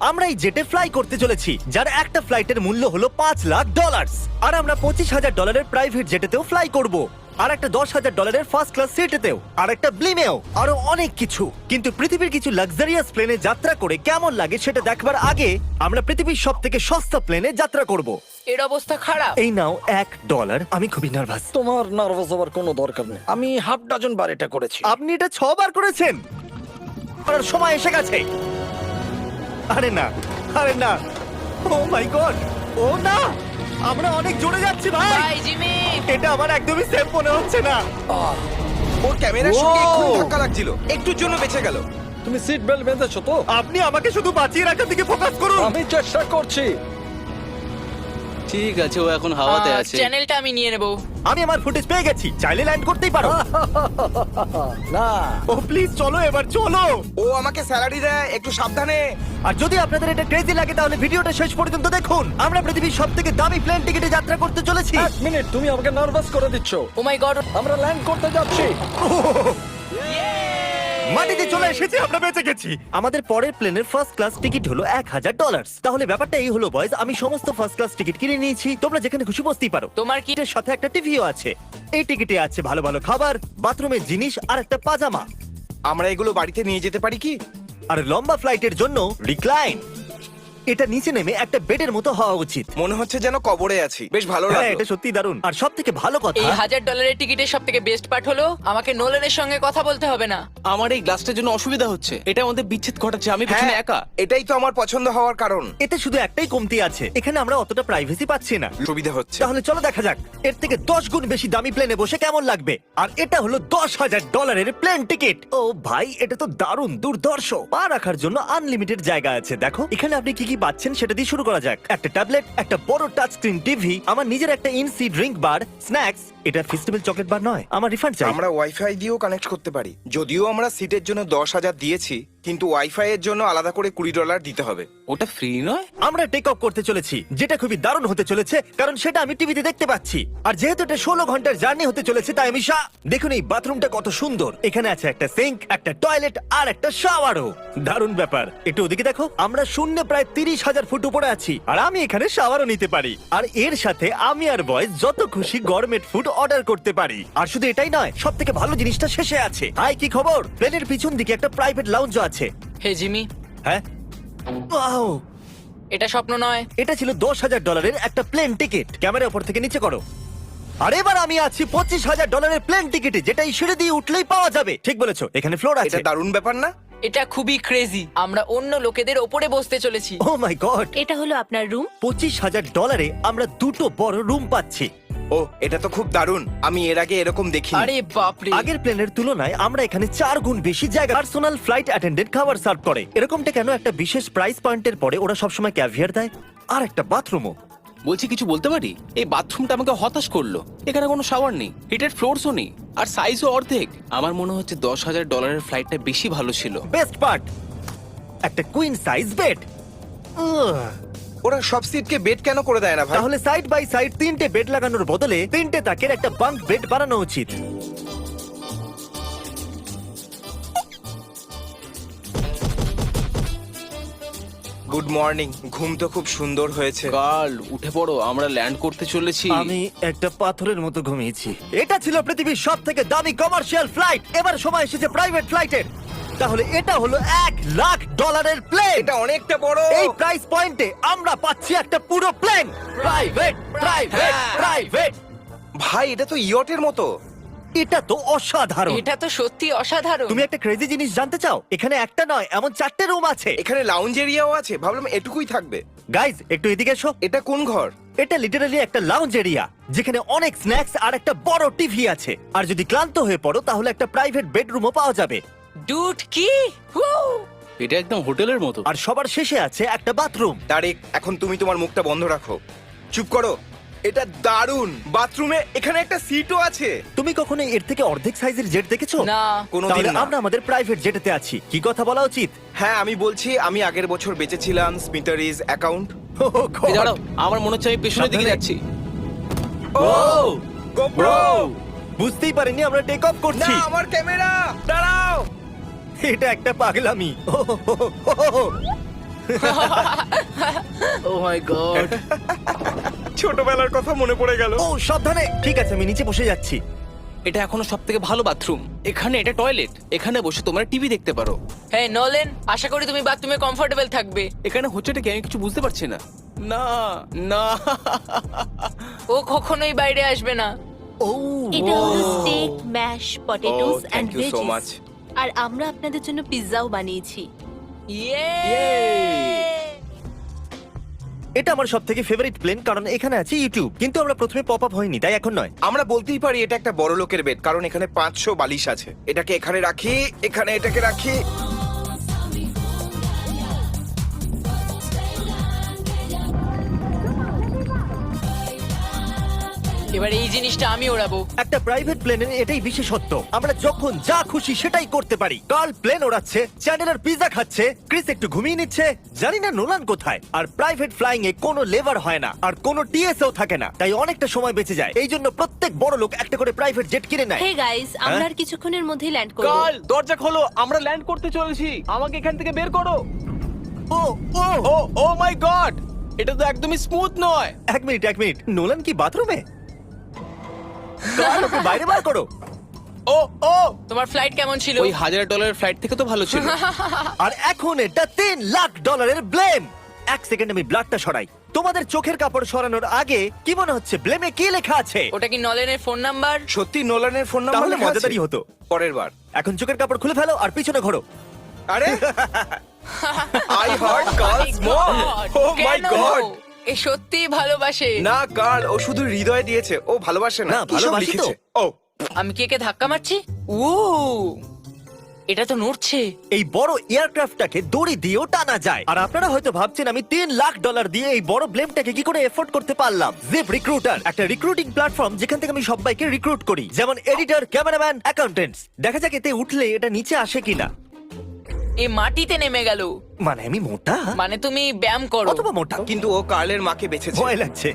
আমরা এই জেটে ফ্লাই করতে চলেছি যার একটা ফ্লাইটের মূল্য হলো $5,00,000 আর আমরা $25,000 প্রাইভেট জেটেতেও ফ্লাই করব আর একটা $10,000 ফার্স্ট ক্লাস সিটেতেও আর একটা ব্লিমেও আরো অনেক কিছু। কিন্তু পৃথিবীর কিছু লাক্সারিয়াস প্লেনে যাত্রা করে কেমন লাগে সেটা দেখবার আগে আমরা পৃথিবীর সব থেকে সস্তা প্লেনে যাত্রা করব। এর অবস্থা খারাপ। এই নাও $1। আমি খুবই নার্ভাস। তোমার নার্ভাস হওয়ার কোনো দরকার নেই, আমি হাফ ডজন বার এটা করেছি। আপনি এটা 6 বার করেছেন। আর সময় এসে গেছে। আরে না, আরে না, ও মাই গড, ও না, আমরা অনেক জোরে যাচ্ছি ভাই। Bye Jimmy. এটা আমার একদমই সেফ মনে হচ্ছে না। ওর ক্যামেরার সঙ্গে এক্ষুনি ধাক্কা লাগছিল, একটুর জন্য বেঁচে গেল। তুমি সিট বেল্ট বেঁধেছো তো? আপনি আমাকে শুধু বাঁচিয়ে রাখার দিকে ফোকাস করুন। আমি চেষ্টা করছি। ঠিক আছে, ও এখন হাওয়াতে আছে। চ্যানেলটা আমি নিয়ে নেব। আমি আমার ফুটেজ পেয়ে গেছি, চাইলে ল্যান্ড করতেই পারো। না, ও প্লিজ চলো, এবার চলো। ও আমাকে স্যালারি দেয়, একটু সাবধানে। আর যদি আপনাদের এটা ক্রেজি লাগে তাহলে ভিডিওটা শেষ পর্যন্ত দেখুন। আমরা পৃথিবীর সবথেকে দামি প্লেন টিকেটে যাত্রা করতে চলেছি। এক মিনিট, তুমি আমাকে নার্ভাস করে দিচ্ছ। ও মাই গড। আমরা ল্যান্ড করতে যাচ্ছি। মাটিতে চলে এসেছি, আমরা বেঁচে গেছি। আমাদের পরের প্লেনের ফার্স্ট ক্লাস টিকিট হলো $1,000। তাহলে ব্যাপারটা এই হলো বয়স, আমি সমস্ত ফার্স্ট ক্লাস টিকিট কিনে নিয়েছি, তোমরা যেখানে খুশি বসতেই পারো। তোমার কি? এর সাথে একটা টিভিও আছে। এই টিকিটে আছে ভালো ভালো খাবার, বাথরুমের জিনিস আর একটা পাজামা। আমরা এগুলো বাড়িতে নিয়ে যেতে পারি কি? আর লম্বা ফ্লাইটের জন্য রিক্লাইন। এটা নিচে নেমে একটা বেডের মতো হওয়া উচিত। মনে হচ্ছে যেন কবরে আছি, বেশ ভালো হ্যাঁ, লাগলো। এটা সত্যি দারুণ। আর সব থেকে ভালো কথা, এই $1,000 টিকিটের সব থেকে বেস্ট পার্ট হলো আমাকে নোলানের সঙ্গে কথা বলতে হবে না। আমার এই গ্লাসটার জন্য অসুবিধা হচ্ছে, এটা আমাদের বিচ্ছেদ ঘটাচ্ছে। আমি হ্যাঁ, পিছনে একা। এটাই তো আমার পছন্দ হওয়ার কারণ। এতে শুধু একটাই কমতি আছে, এখানে আমরা অতটা প্রাইভেসি পাচ্ছি না। সুবিধা হচ্ছে। তাহলে চলো দেখা যাক এর থেকে 10 গুণ বেশি দামি প্লেনে বসে কেমন লাগবে। আর এটা হলো $10,000 প্লেন টিকিট। ও ভাই, এটা তো দারুণ দুর্ধর্ষ। পা রাখার জন্য আনলিমিটেড জায়গা আছে। দেখো এখানে আপনি কি কি পাচ্ছেন সেটা দিয়ে শুরু করা যাক। একটা ট্যাবলেট, একটা বড় টাচ স্ক্রিন টিভি, আমার নিজের একটা ইনসি ড্রিঙ্ক বার, স্ন্যাক্স। এটা ফেস্টিভ্যাল চকলেট বার নয়, আমার রিফান্ড চাই। আমরা ওয়াইফাই দিয়েও কানেক্ট করতে পারি। যদিও আমরা সিটের জন্য 10,000 দিয়েছি, কিন্তু ওয়াইফাই এর জন্য আলাদা করে $20 দিতে হবে। ওটা ফ্রি নয়? আমরা টেক অফ করতে চলেছি, যেটা খুবই দারুণ হতে চলেছে, কারণ সেটা আমি টিভিতে দেখতে পাচ্ছি। আর যেহেতু এটা 16 ঘন্টার জার্নি হতে চলেছে, তাই আমি দেখুন এই বাথরুমটা কত সুন্দর। এখানে আছে একটা সিঙ্ক, একটা টয়লেট আর একটা শাওয়ারও। দারুণ ব্যাপার। একটু ওদিকে দেখো, আমরা শূন্যে প্রায় 30,000 ফুট উপরে আছি, আর আমি এখানে শাওয়ারও নিতে পারি। আর এর সাথে আমি আর বয়স যত খুশি গরমেট ফুড অর্ডার করতে পারি। আর শুধু এটাই নয়, সব থেকে ভালো জিনিসটা শেষে আছে। হাই, কি খবর? প্লেনের পিছন দিকে একটা প্রাইভেট লাউঞ্জ আছে। হে জিমি, হ্যাঁ, ওয়াও, এটা স্বপ্ন নয়। এটা ছিল $10,000 একটা প্লেন টিকিট। ক্যামেরা উপর থেকে নিচে করো। আর এবার আমি আছি $25,000 প্লেন টিকিটে, যেটা এই সিঁড়ি দিয়ে উঠলেই পাওয়া যাবে। ঠিক বলেছো, এখানে ফ্লোর আছে। এটা দারুণ ব্যাপার না? এটা খুবই ক্রেজি। আমরা অন্য লোকেদের ওপরে বসতে চলেছি। ও মাই গড, এটা হলো আপনার রুম। $25,000 আমরা দুটো বড় রুম পাচ্ছি। ও, এটা তো খুব দারুণ। আমি এর আগে এরকম দেখিনি। আরে বাপরে। আগের প্লেনের তুলনায় আমরা এখানে 4 গুণ বেশি জায়গা। পার্সোনাল ফ্লাইট অ্যাটেন্ডেন্ট খাবার সার্ভ করে। এরকমটা কেন? একটা বিশেষ প্রাইস পয়েন্টের পরে ওরা সবসময় ক্যাভিয়ার দেয়। আর একটা বাথরুমও। বলছি, কিছু বলতে পারি? এই বাথরুমটা আমাকে হতাশ করলো। এখানে কোনো শাওয়ার নেই, হিটেড ফ্লোরসও নেই, আর সাইজও অর্ধেক। আমার মনে হচ্ছে $10,000 ফ্লাইটটা বেশি ভালো ছিল। বেস্ট পার্ট, একটা কুইন সাইজ বেড। ওরা সব সিটকে বেড কেন করে দেয় না ভাই? তাহলে সাইড বাই সাইড 3টে বেড লাগানোর বদলে 3টে তাকের একটা বাঙ্ক বেড বানানো উচিত। Good morning. ঘুম তো খুব সুন্দর হয়েছে। কাল উঠে পড়ো, আমরা ল্যান্ড করতে চলেছি। আমি একটা পাথরের মতো ঘুমিয়েছি। এটা ছিল পৃথিবীর সব থেকে দামি কমার্শিয়াল ফ্লাইট। এবার সময় এসেছে প্রাইভেট ফ্লাইটের। তাহলে এটা হলো $1,00,000 প্লেন। এটা অনেকটা বড়। এই প্রাইস পয়েন্টে আমরা পাচ্ছি একটা পুরো প্লেন। Private, private, private. ভাই, এটা তো ইয়টের মতো। এটা তো অসাধারণ। এটা তো সত্যি অসাধারণ। তুমি একটা ক্রেজি জিনিস জানতে চাও? এখানে একটা নয়, এমন 4টে রুম আছে। এখানে লাউঞ্জ এরিয়াও আছে। ভাবলাম এটুকুই থাকবে। গাইজ, একটু এদিকে এসো। এটা কোন ঘর? এটা লিটারালি একটা লাউঞ্জ এরিয়া, যেখানে অনেক স্ন্যাক্স আর একটা বড় টিভি আছে। আর যদি ক্লান্ত হয়ে পড়ো তাহলে একটা প্রাইভেট বেডরুমও পাওয়া যাবে। ডুড কি? Woo! এটা একদম হোটেলের মতো। আর সবার শেষে আছে একটা বাথরুম। তারেক, এখন তুমি তোমার মুখটা বন্ধ রাখো। চুপ করো। এটা দারুণ। বাথরুমে এখানে একটা সিটও আছে। তুমি কখনো এর থেকে অর্ধেক সাইজের জেট দেখেছো? না। কোনোদিন তাহলে না। আমরা আমাদের প্রাইভেট জেটেতে আছি। কি কথা বলা উচিত? হ্যাঁ, আমি বলছি আমি আগের বছর বেঁচেছিলাম স্মিটারিজ অ্যাকাউন্ট। Oh God! এই দাঁড়াও, আমার মনে হচ্ছে আমি পেছনের দিকে সাবধানে। যাচ্ছি। Oh! গোপ্রো! বুঝতেই পারিনি আমরা টেক অফ না, করছি। আমার ক্যামেরা! দাঁড়াও! এটা একটা পাগলামি। ও মাই গড। ছোটবেলার কথা মনে পড়ে গেল। ও সাবধানে। ঠিক আছে, আমি নিচে বসে যাচ্ছি। এটা এখনো সব থেকে ভালো বাথরুম। এখানে এটা টয়লেট, এখানে বসে তোমরা টিভি দেখতে পারো। হ্যাঁ নোলেন, আশা করি তুমি বাথরুমে কমফোর্টেবল থাকবে। এখানে হচ্ছেটা কি আমি কিছু বুঝতে পারছি না। না না। ও কখনোই বাইরে আসবে না। ও এটা হলো steak, mash, potatoes Oh, and thank you so much. Veggies. আর আমরা আপনাদের জন্য পিৎজাও বানিয়েছি। ইয়ে! এটা আমার সব থেকে ফেভারিট প্লেন, কারণ এখানে আছে ইউটিউব। কিন্তু আমরা প্রথমে পপ আপ হয়নি, তাই এখন নয়। আমরা বলতেই পারি এটা একটা বড় লোকের বেড, কারণ এখানে 500 বালিশ আছে। এটাকে এখানে রাখি, এখানে এটাকে রাখি। এবার এই জিনিসটা আমি ওড়াবো। একটা প্রাইভেট প্লেনের এটাই বিশেষত্ব, আমরা যখন যা খুশি সেটাই করতে পারি। কার্ল প্লেন ওড়াচ্ছে, চ্যান্ডেলার পিৎজা খাচ্ছে, ক্রিস একটু ঘুমিয়ে নিচ্ছে, জানি না নোলান কোথায়। আর প্রাইভেট ফ্লাইং এ কোনো লেবার হয় না, আর কোনো টিএসও থাকে না, তাই অনেকটা সময় বেঁচে যায়। এই জন্য প্রত্যেক বড় লোক একটা করে প্রাইভেট জেট কিনে নেয়। হে গাইস, আমরা আর কিছুক্ষণের মধ্যেই ল্যান্ড করব। কাল দরজা খোলো, আমরা ল্যান্ড করতে চলেছি। আমাকে এখান থেকে বের করো। ও ও ও ও মাই গড, এটা তো একদমই স্মুথ নয়। এক মিনিট, নোলান কি বাথরুমে? কার্ল, ওকে বাইরে বার করো। ও ও, তোমার ফ্লাইট কেমন ছিল? ওই $1000 ফ্লাইট থেকে তো ভালো ছিল। আর এখন এটা $3 লাখ ব্লেম। এক সেকেন্ড, আমি ব্লাডটা সরাই। তোমাদের চোখের কাপড় সরানোর আগে কি মনে হচ্ছে ব্লেমে কি লেখা আছে? ওটা কি নলেনের ফোন নাম্বার? সত্যি নোলানের ফোন নাম্বার তাহলে লেখা আছে? মজাদারই হতো। পরের বার। এখন চোখের কাপড় খুলে ফেলো আর পিছনে ঘোরো। আরে আই হার্ট কার্লস মম। ও মাই কেন? গড। এ সত্যিই ভালোবাসে। না কার্ল, ও শুধু হৃদয় দিয়েছে, ও ভালোবাসে না। না, কি সব ভালোবাসি তো। লিখেছে? ও আমি কি একে ধাক্কা মারছি? ও, এটা তো নড়ছে। এই বড় এয়ারক্রাফটটাকে দড়ি দিয়েও টানা যায়। আর আপনারা হয়তো ভাবছেন আমি $3 লাখ দিয়ে এই বড় ব্লেমটাকে কি করে এফোর্ড করতে পারলাম। জিপ রিক্রুটার একটা রিক্রুটিং প্ল্যাটফর্ম যেখান থেকে আমি সবাইকে রিক্রুট করি, যেমন এডিটর, ক্যামেরাম্যান, অ্যাকাউন্টেন্টস। দেখা যাক এতে উঠলে এটা নিচে আসে কিনা। এ মাটিতে নেমে গেল। মানে আমি মোটা? মানে তুমি ব্যায়াম করো। অথবা মোটা? কিন্তু ও কার্লের মাকে বেঁচেছে। ভয় লাগছে।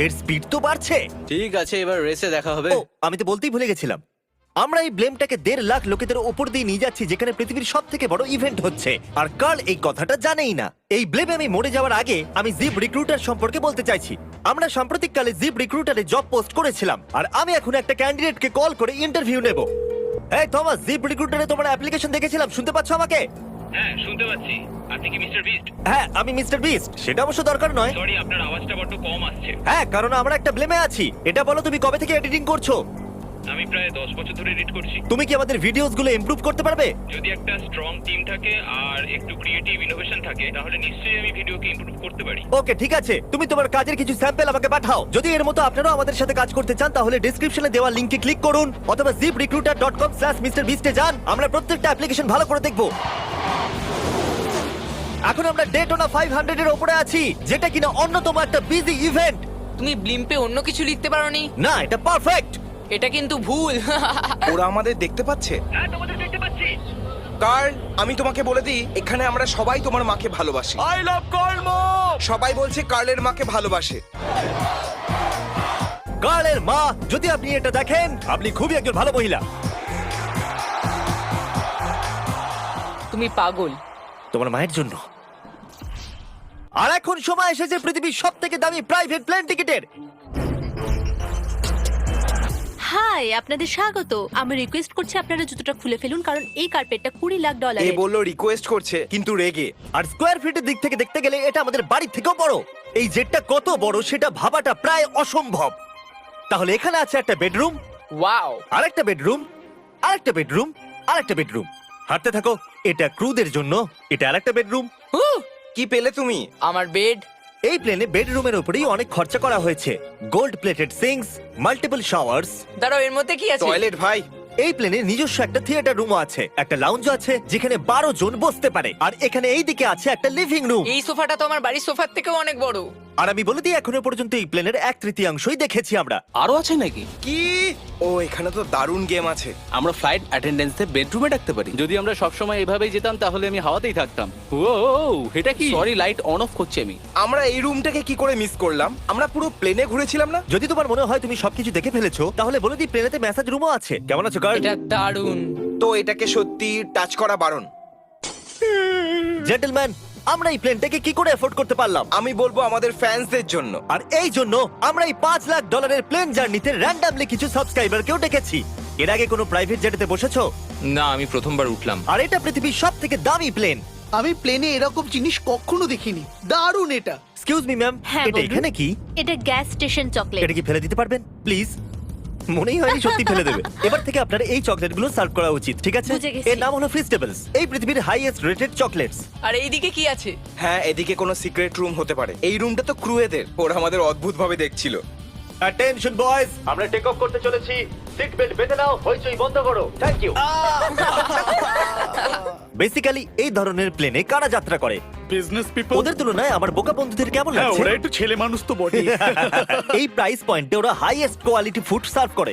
এর স্পিড তো বাড়ছে। ঠিক আছে, এবার রেসে দেখা হবে। ও, আমি তো বলতেই ভুলে গেছিলাম, আমরা এই ব্লেমটাকে 1.5 লাখ লোকেদের উপর দিয়ে নিয়ে যাচ্ছি, যেখানে পৃথিবীর সব থেকে বড় ইভেন্ট হচ্ছে। আর কার্ল এই কথাটা জানেই না। এই ব্লেমে আমি মরে যাওয়ার আগে আমি জিপ রিক্রুটার সম্পর্কে বলতে চাইছি। আমরা সাম্প্রতিককালে জিপ রিক্রুটারে জব পোস্ট করেছিলাম, আর আমি এখন একটা ক্যান্ডিডেটকে কল করে ইন্টারভিউ নেব। এই থমাস, জিপ রিক্রুটারে তোমার অ্যাপ্লিকেশন দেখেছিলাম, শুনতে পাচ্ছ আমাকে? হ্যাঁ শুনতে পাচ্ছি। আপনি কি মিস্টার বিস্ট? হ্যাঁ, আমি মিস্টার বিস্ট। সেটা অবশ্য দরকার নয়। সরি, আপনার আওয়াজটা বড্ড কম আসছে। হ্যাঁ, কারণ আমরা একটা ব্লেমে আছি। এটা বলো, তুমি কবে থেকে এডিটিং করছো? আমি প্রায় 10 বছর ধরে এডিট করছি। তুমি কি আমাদের ভিডিওস গুলো ইমপ্রুভ করতে পারবে? যদি একটা স্ট্রং টিম থাকে আর একটু ক্রিয়েটিভ ইনোভেশন থাকে, তাহলে নিশ্চয়ই আমি ভিডিওকে ইমপ্রুভ করতে পারি। ওকে, ঠিক আছে। তুমি তোমার কাজের কিছু স্যাম্পল আমাকে পাঠাও। যদি এর মতো আপনারাও আমাদের সাথে কাজ করতে চান, তাহলে ডেসক্রিপশনে দেওয়া লিংকে ক্লিক করুন অথবা ziprecruiter.com/mrbeast এ যান। আমরা প্রত্যেকটা অ্যাপ্লিকেশন ভালো করে দেখব। এখন আমরা ডেটোনা 500 এর উপরে আছি, যেটা কিনা অন্যতম একটা বিজি ইভেন্ট। তুমি ব্লিম্পে অন্য কিছু লিখতে পারোনি? না, এটা পারফেক্ট। এটা কিন্তু ভুল। ওরা আমাদের দেখতে পাচ্ছে। হ্যাঁ, তোমাদের দেখতে পাচ্ছি। কার্ল, আমি তোমাকে বলে দিই, এখানে আমরা সবাই তোমার মাকে ভালোবাসি। আই লাভ কার্ল মম। সবাই বলছে কার্লের মাকে ভালোবাসে। কার্লের মা, যদি আপনি এটা দেখেন, আপনি খুবই একজন ভালো মহিলা। তুমি পাগল। তোমার মায়ের জন্য। আর এখন সময় এসেছে পৃথিবীর সব থেকে দামি প্রাইভেট প্লেন টিকিটের। হাই, আপনাদের স্বাগত। আমি রিকোয়েস্ট করছি আপনারা জুতোটা খুলে ফেলুন, কারণ এই কার্পেটটা $20 লাখ। এ বললো রিকোয়েস্ট করছে, কিন্তু রেগে। আর স্কোয়ার ফিটের দিক থেকে দেখতে গেলে এটা আমাদের বাড়ির থেকেও বড়। এই জেটটা কত বড় সেটা ভাবাটা প্রায় অসম্ভব। তাহলে এখানে আছে একটা বেডরুম, ওয়াও। আরেকটা বেডরুম, আরেকটা বেডরুম, আরেকটা বেডরুম। হাঁটতে থাকো। এটা ক্রুদের জন্য, এটা আরেকটা বেডরুম। কি পেলে তুমি? আমার বেড। এই প্লেনে বেডরুমের উপরেই অনেক খরচা করা হয়েছে। Gold plated syncs, multiple showers. দাঁড়াও, এর মধ্যে কি আছে? টয়লেট ভাই। এই প্লেনে নিজস্ব একটা থিয়েটার রুমও আছে, একটা লাউঞ্জ আছে যেখানে 12 জন বসতে পারে, আর এখানে এই দিকে আছে একটা লিভিং রুম। এই সোফাটা তো আমার বাড়ির সোফার থেকেও অনেক বড়। আর আমি বলে দিই, এখনো পর্যন্ত এই প্লেনের 1/3 দেখেছি আমরা। আরো আছে নাকি? কি? ও, এখানে তো দারুণ গেম আছে। আমরা ফ্লাইট অ্যাটেন্ডেন্সে বেডরুমে ডাকতে পারি। যদি আমরা সব সময় এভাবেই যেতাম, তাহলে আমি হাওয়াতেই থাকতাম। ও, এটা কি? সরি, লাইট অন অফ করছি আমি। আমরা এই রুমটাকে কি করে মিস করলাম? আমরা পুরো প্লেনে ঘুরেছিলাম না? যদি তোমার মনে হয় তুমি সবকিছু দেখে ফেলেছো, তাহলে বলে দিই প্লেনেতে ম্যাসাজ রুমও আছে। কেমন আছো গার্ল? এটা দারুণ। তো এটাকে সত্যি টাচ করা বারণ। জেন্টলম্যান, আমরা এই প্লেনটাকে কি করে এফোর্ড করতে পারলাম? আমি বলবো আমাদের ফ্যান্সদের জন্য। আর এই জন্য আমরা এই $5 লাখ প্লেন জার্নিতে র্যান্ডামলি কিছু সাবস্ক্রাইবারকেও ডেকেছি। এর আগে কোনো প্রাইভেট জেটেতে বসেছো? না, আমি প্রথমবার উঠলাম। আর এটা পৃথিবীর সব থেকে দামি প্লেন। আমি প্লেনে এরকম জিনিস কখনো দেখিনি। দারুণ এটা। এক্সকিউজ মি ম্যাম, হ্যাঁ, এটা বলুন। এখানে কি? এটা গ্যাস স্টেশন চকলেট। এটা কি ফেলে দিতে পারবেন প্লিজ? মনেই হয়নি সত্যি ফেলে দেবে। এবার থেকে আপনার এই চকলেটগুলো সার্ভ করা উচিত, ঠিক আছে? বুঝে গেছি। এর নাম হলো ফিস্টেবলস, এই পৃথিবীর হাইয়েস্ট রেটেড চকলেটস। আর এইদিকে কি আছে? হ্যাঁ, এদিকে কোনো সিক্রেট রুম হতে পারে। এই রুমটা তো ক্রুয়েদের, ওরা আমাদের অদ্ভুত ভাবে দেখছিল। অ্যাটেনশন বয়েজ, আমরা টেক অফ করতে চলেছি। সিট বেল্ট বেঁধে নাও, হইচই বন্ধ করো। Thank you. বেসিক্যালি এই ধরনের প্লেনে কারা যাত্রা করে? Business people. ওদের তুলনায় আমার বোকা বন্ধুদের কেমন হ্যাঁ, লাগছে? ওরা একটু ছেলে মানুষ তো বটে। এই প্রাইস পয়েন্টে ওরা হাইয়েস্ট কোয়ালিটি ফুড সার্ভ করে,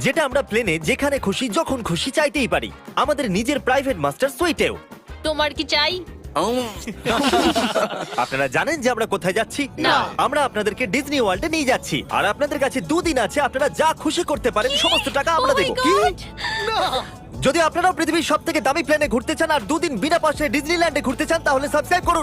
যেটা আমরা প্লেনে যেখানে খুশি যখন খুশি চাইতেই পারি। আমাদের নিজের প্রাইভেট মাস্টার সুইটেও। তোমার কি চাই? আপনারা জানেন যে আমরা কোথায় যাচ্ছি? না। আমরা আপনাদেরকে ডিজনি ওয়ার্ল্ডে নিয়ে যাচ্ছি, আর আপনাদের কাছে 2 দিন আছে। আপনারা যা খুশি করতে পারেন, সমস্ত টাকা আমরা Oh my দেবো। God! যদি আপনারাও পৃথিবীর সব থেকে দামি প্লেনে ঘুরতে চান আর 2 দিন বিনা পয়সায় ডিজনিল্যান্ডে ঘুরতে চান, তাহলে সাবস্ক্রাইব করুন।